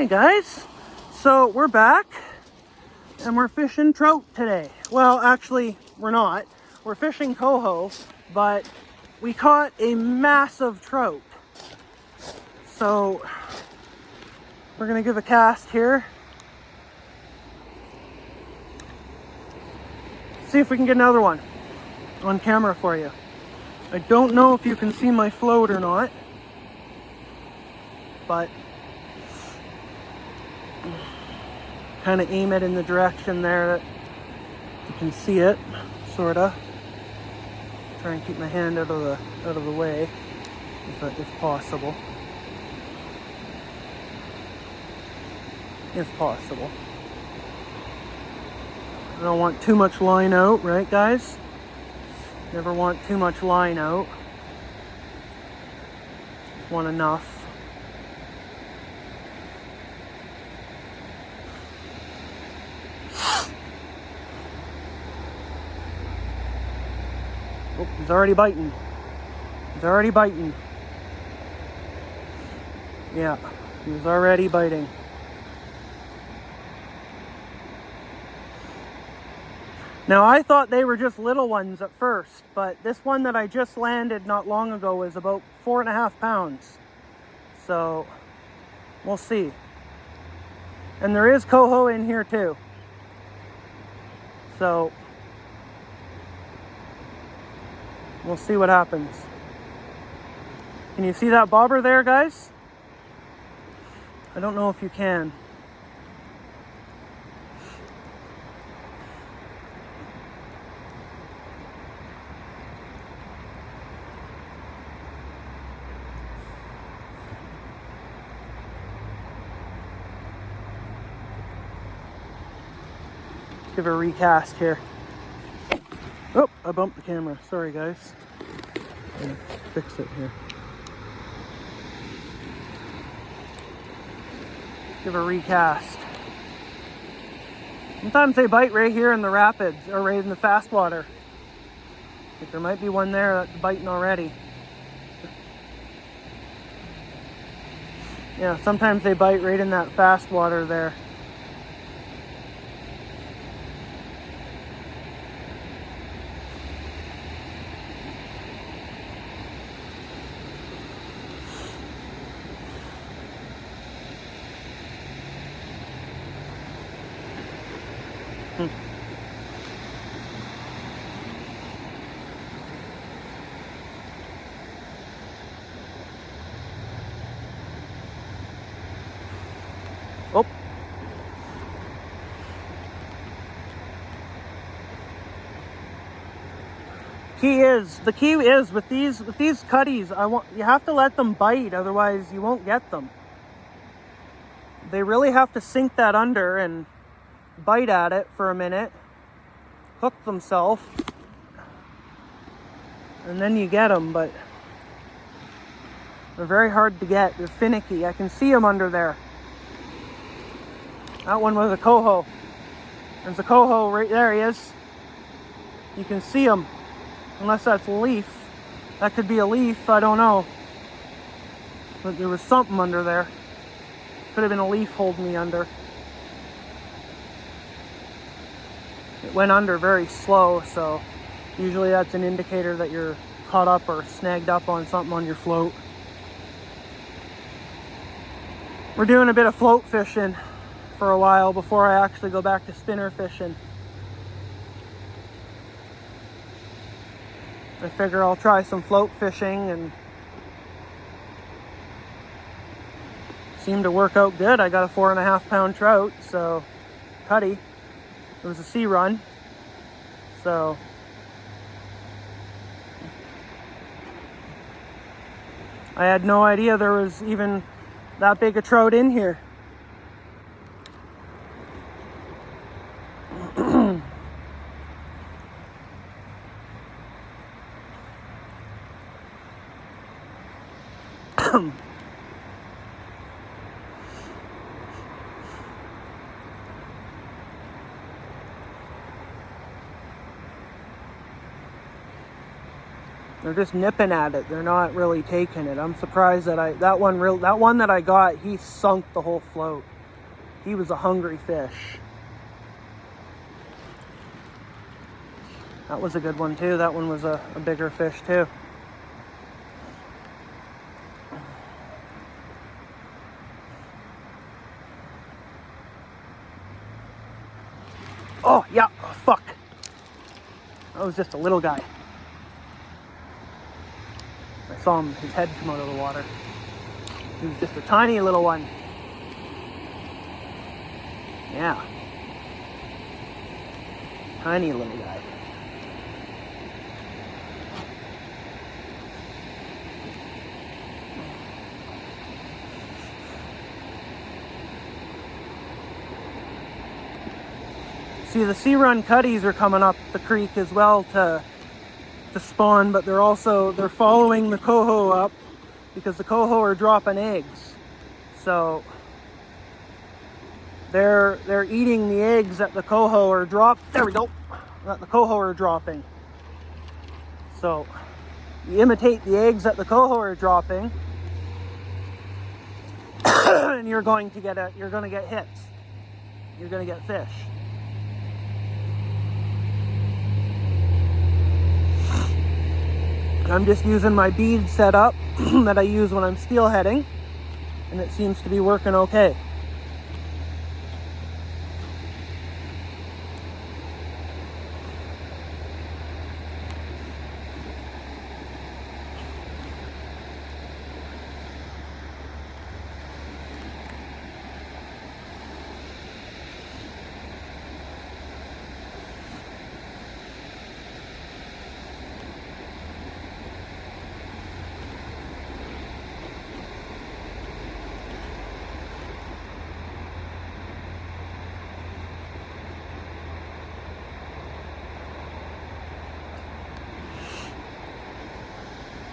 Hey guys, so we're back and we're fishing trout today. Well, actually, we're not. We're fishing coho, but we caught a massive trout. So we're gonna give a cast here. See if we can get another one on camera for you. I don't know if you can see my float or not, but kind of aim it in the direction there that you can see it, sorta. Try and keep my hand out of the way, if possible. If possible. I don't want too much line out, right, guys? Never want too much line out. Just want enough. Oh, he's already biting. He's already biting. Yeah, he was already biting. Now, I thought they were just little ones at first, but this one that I just landed not long ago was about 4.5 pounds. So, we'll see. And there is coho in here too. So, we'll see what happens. Can you see that bobber there, guys? I don't know if you can. Let's give a recast here. Oh, I bumped the camera. Sorry, guys. I'll fix it here. Give a recast. Sometimes they bite right here in the rapids, or right in the fast water. Like there might be one there that's biting already. Yeah, sometimes they bite right in that fast water there. Oh. The key is with these cutties, you have to let them bite, otherwise you won't get them. They really have to sink that under and bite at it for a minute, hook themselves, and then you get them, but they're very hard to get. They're finicky. I can see them under there. That one was a coho. There's a coho right there. He is. You can see him, unless that's a leaf. That could be a leaf. I don't know. But there was something under there. Could have been a leaf holding me under. It went under very slow, so usually that's an indicator that you're caught up or snagged up on something on your float. We're doing a bit of float fishing for a while before I actually go back to spinner fishing. I figure I'll try some float fishing, and seemed to work out good. I got a 4.5 pound trout, so cutty. It was a sea run, so I had no idea there was even that big a trout in here. They're just nipping at it. They're not really taking it. I'm surprised that that one that I got, he sunk the whole float. He was a hungry fish. That was a good one too. That one was a bigger fish too. Oh, yeah, oh, fuck. That was just a little guy. I saw his head come out of the water. He was just a tiny little one. Yeah. Tiny little guy. See, the sea run cutties are coming up the creek as well to spawn, but they're following the coho up because the coho are dropping eggs. So they're eating the eggs that the coho are there we go. That the coho are dropping. So you imitate the eggs that the coho are dropping and you're going to get hits. You're going to get fish. I'm just using my bead setup that I use when I'm steelheading, and it seems to be working okay.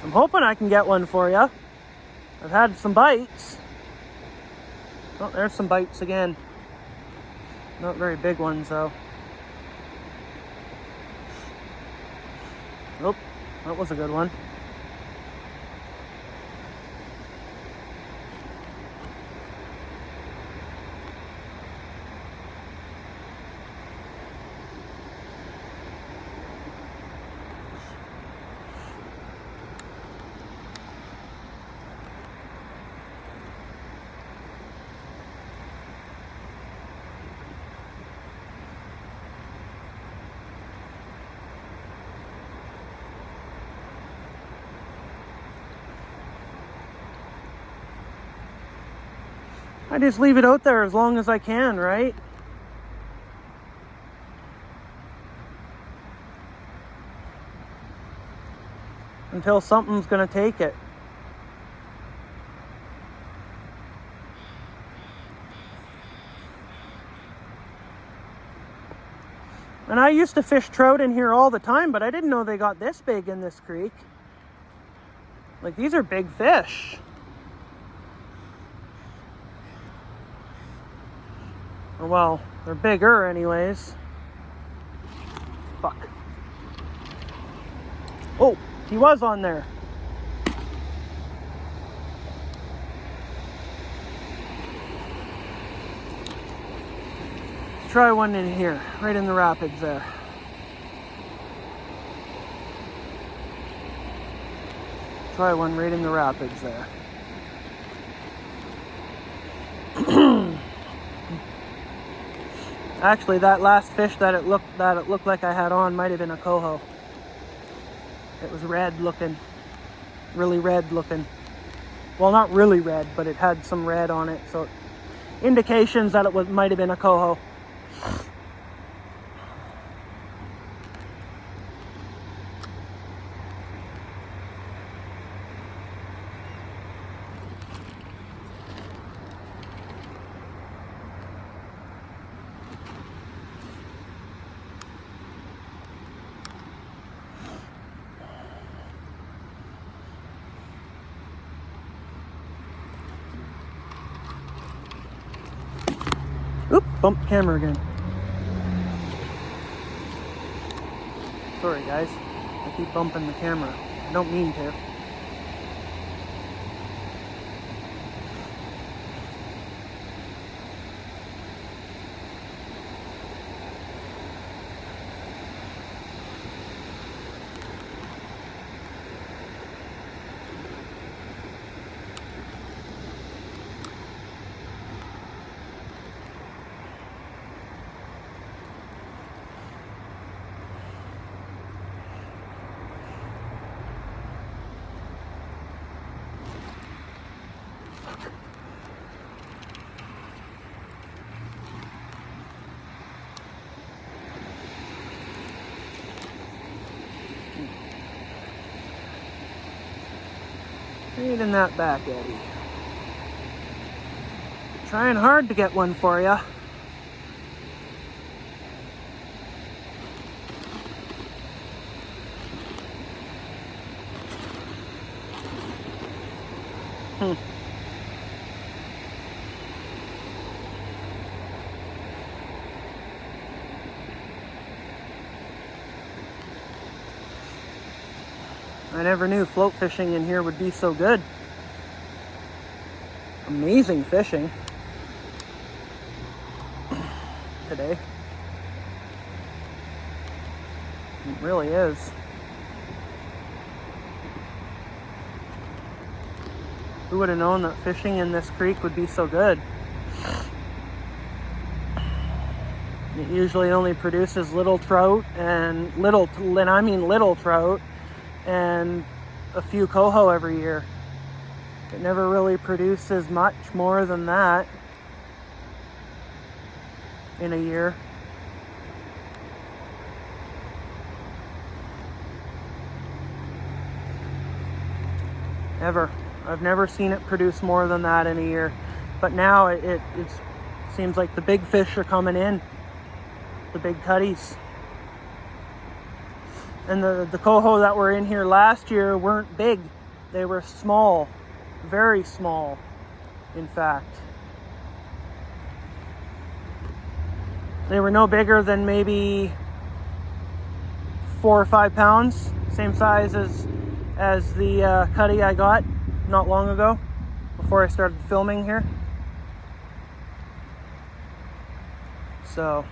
I'm hoping I can get one for you. I've had some bites. Oh, there's some bites again. Not very big ones though. Nope, that was a good one. I just leave it out there as long as I can, right? Until something's gonna take it. And I used to fish trout in here all the time, but I didn't know they got this big in this creek. Like, these are big fish. Or, well, they're bigger anyways. Fuck. Oh, he was on there. Let's try one in here, right in the rapids there. Try one right in the rapids there. Actually, that last fish that it looked like I had on might have been a coho. It was red looking, really red looking. Well, not really red, but it had some red on it, so indications that it might have been a coho. Oop, bumped the camera again. Sorry guys, I keep bumping the camera. I don't mean to. Right in that back eddy. Trying hard to get one for you. I never knew float fishing in here would be so good. Amazing fishing today. It really is. Who would have known that fishing in this creek would be so good? It usually only produces little trout and little trout and a few coho every year. It never really produces much more than that in a year. Ever. I've never seen it produce more than that in a year. But now it seems like the big fish are coming in. The big cutties. And the coho that were in here last year weren't big. They were small. Very small, in fact. They were no bigger than maybe 4 or 5 pounds. Same size as the cutty I got not long ago, before I started filming here. So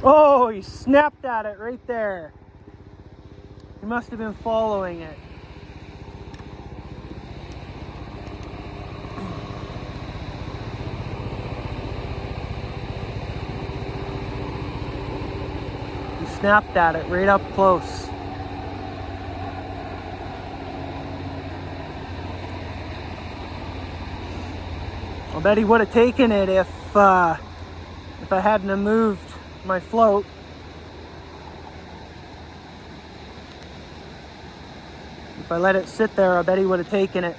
oh, he snapped at it right there. He must have been following it. He snapped at it right up close. I'll bet he would have taken it if I hadn't have moved my float. If I let it sit there, I bet he would have taken it.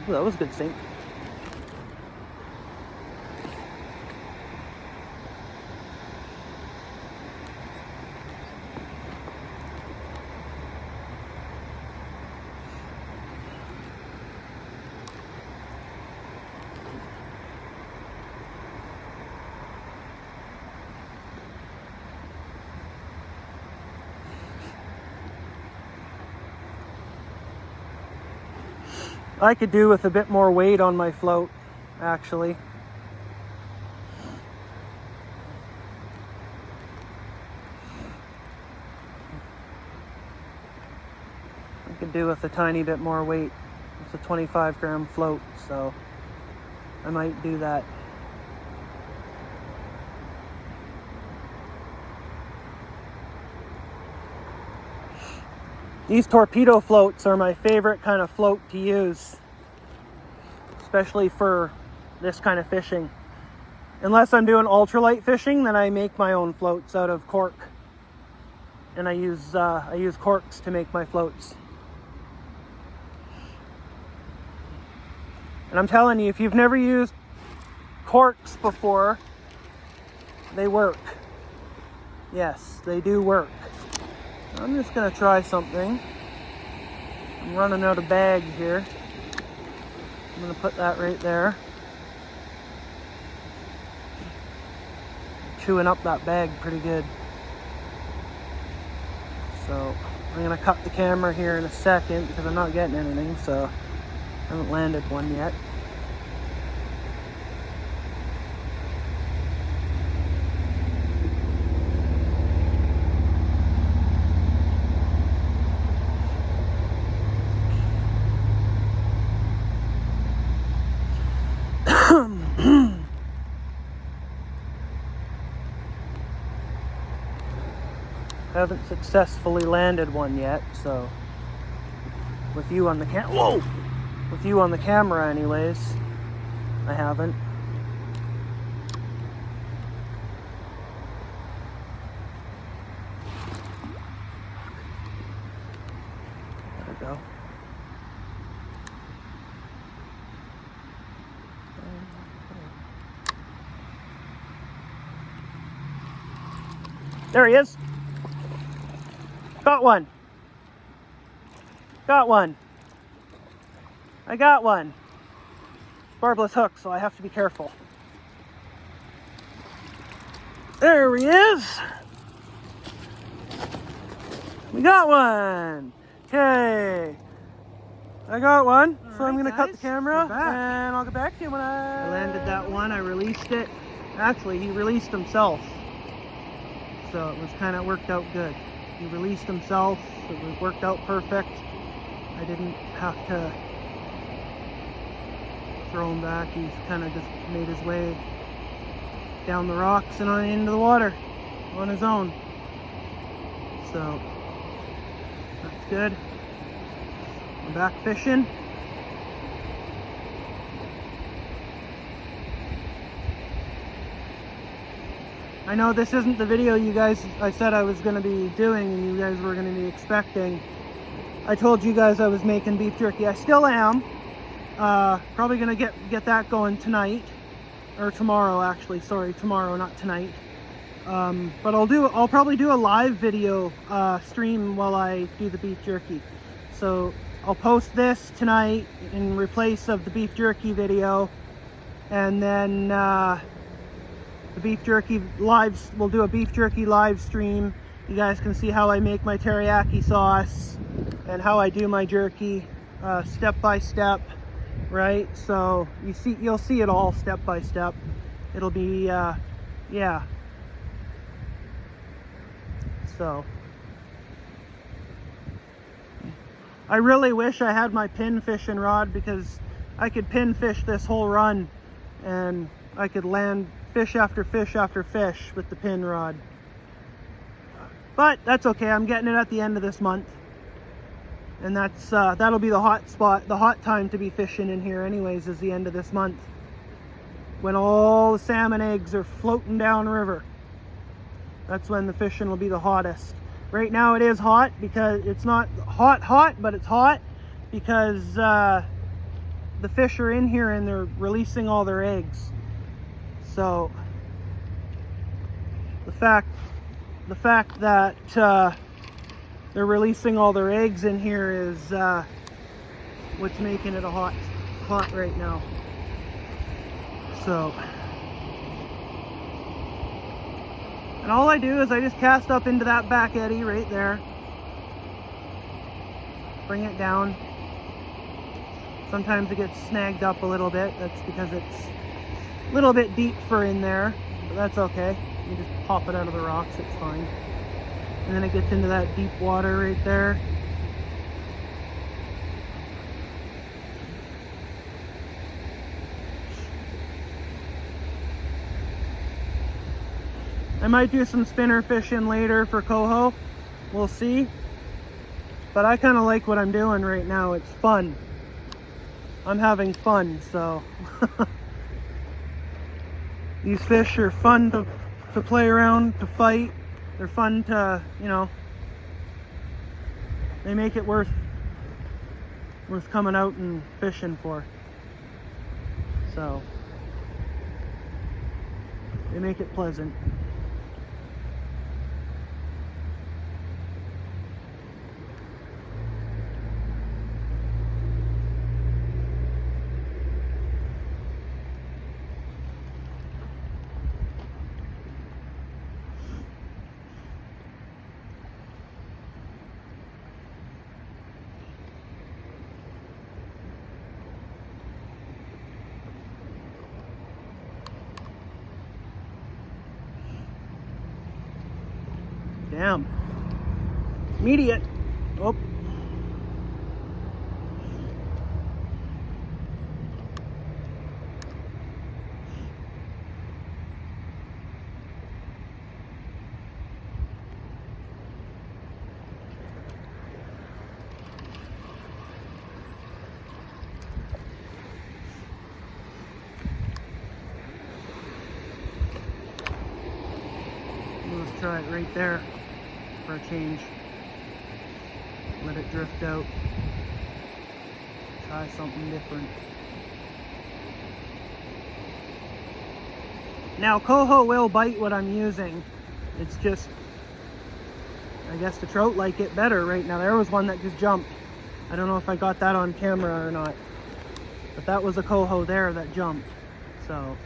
Ooh, that was a good sink. I could do with a bit more weight on my float, actually. I could do with a tiny bit more weight. It's a 25-gram float, so I might do that. These torpedo floats are my favorite kind of float to use, especially for this kind of fishing. Unless I'm doing ultralight fishing, then I make my own floats out of cork, and I use corks to make my floats. And I'm telling you, if you've never used corks before, they work. Yes, they do work. I'm just gonna try something. I'm running out of bag here. I'm gonna put that right there. Chewing up that bag pretty good. So I'm gonna cut the camera here in a second because I'm not getting anything, so I haven't landed one yet. Haven't successfully landed one yet, so with you on the with you on the camera anyways, I haven't. There we go. There he is. Got one. Got one. I got one. Barbless hook, so I have to be careful. There he is. We got one. Okay. I got one. All so right, I'm going to cut the camera and I'll get back to you when I landed that one. I released it. Actually, he released himself. So it was kind of worked out good. He released himself. It was worked out perfect. I didn't have to throw him back. He's kind of just made his way down the rocks and on into the water on his own. So that's good. I'm back fishing. I know this isn't the video you guys, I said I was going to be doing and you guys were going to be expecting. I told you guys I was making beef jerky. I still am. Probably going to get that going tonight. Or tomorrow, actually. Sorry, tomorrow, not tonight. But I'll probably do a live video stream while I do the beef jerky. So I'll post this tonight in replace of the beef jerky video. And then the beef jerky we'll do a beef jerky live stream. You guys can see how I make my teriyaki sauce and how I do my jerky step by step, right? So you'll see it all step by step. It'll be yeah. So I really wish I had my pin fishing rod, because I could pin fish this whole run and I could land fish after fish after fish with the pin rod. But that's okay. I'm getting it at the end of this month, and that'll be the hot spot, the hot time to be fishing in here anyways, is the end of this month, when all the salmon eggs are floating down river. That's when the fishing will be the hottest. Right now it is hot, because it's not hot, but it's hot because the fish are in here and they're releasing all their eggs. So the fact that they're releasing all their eggs in here is what's making it a hot right now. So, and all I do is I just cast up into that back eddy right there, bring it down, Sometimes it gets snagged up a little bit. That's because it's a little bit deep for in there, but that's okay. You just pop it out of the rocks, it's fine. And then it gets into that deep water right there. I might do some spinner fishing later for coho. We'll see. But I kind of like what I'm doing right now. It's fun. I'm having fun, so. These fish are fun to play around, to fight. They're fun to, you know, they make it worth coming out and fishing for. So, they make it pleasant. Damn. Immediate. Oh. Let's try it right there for a change. Let it drift out. Try something different. Now coho will bite what I'm using. It's just, I guess the trout like it better right now. There was one that just jumped. I don't know if I got that on camera or not, but that was a coho there that jumped. So.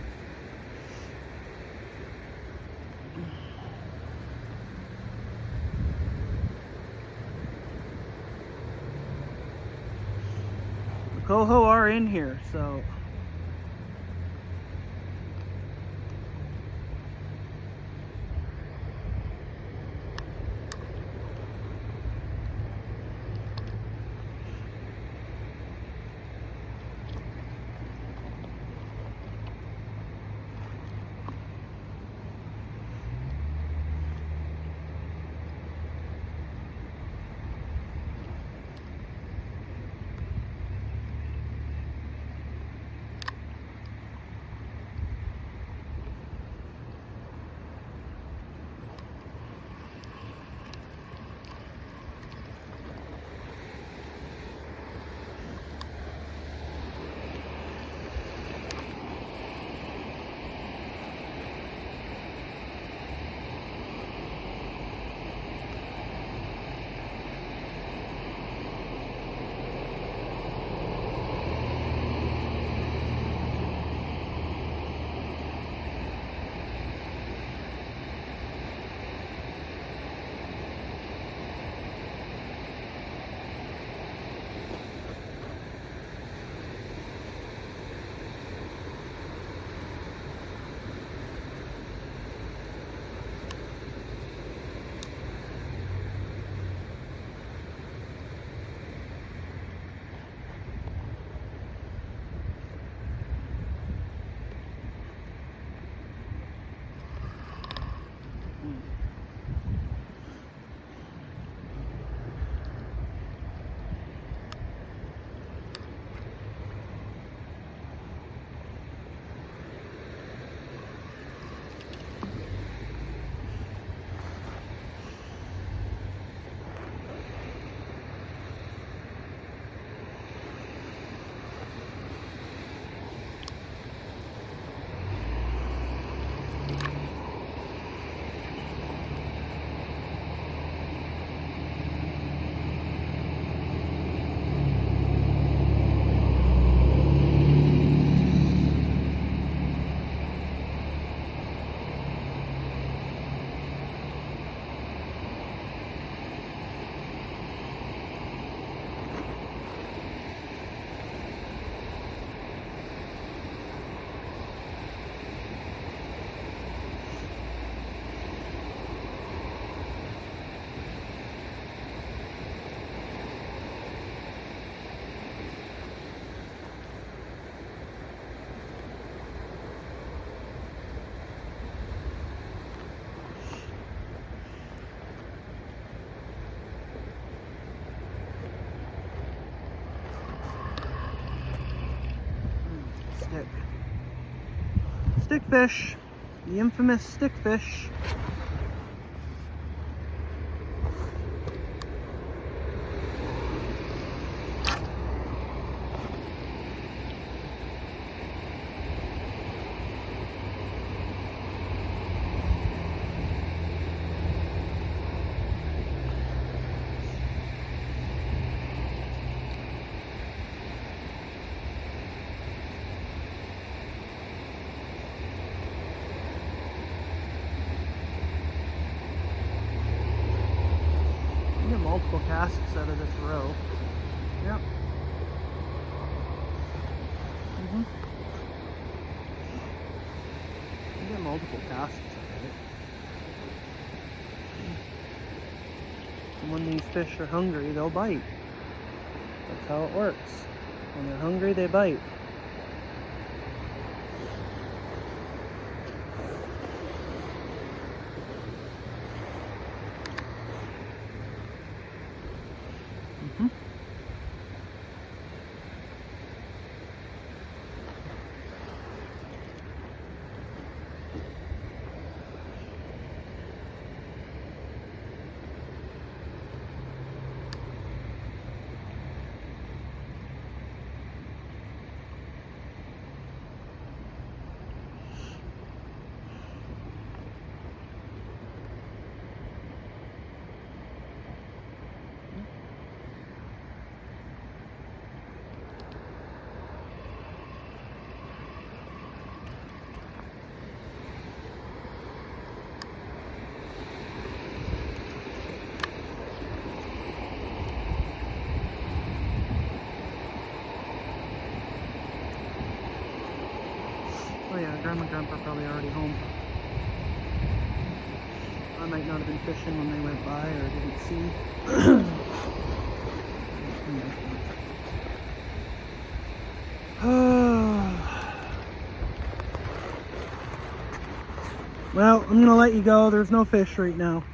Coho are in here, so stickfish, the infamous stickfish. You get multiple casts out of this row. Yep. You get multiple casts out of it. And when these fish are hungry, they'll bite. That's how it works. When they're hungry, they bite. Oh yeah, Grandma and Grandpa are probably already home. I might not have been fishing when they went by or didn't see. Well, I'm gonna let you go. There's no fish right now.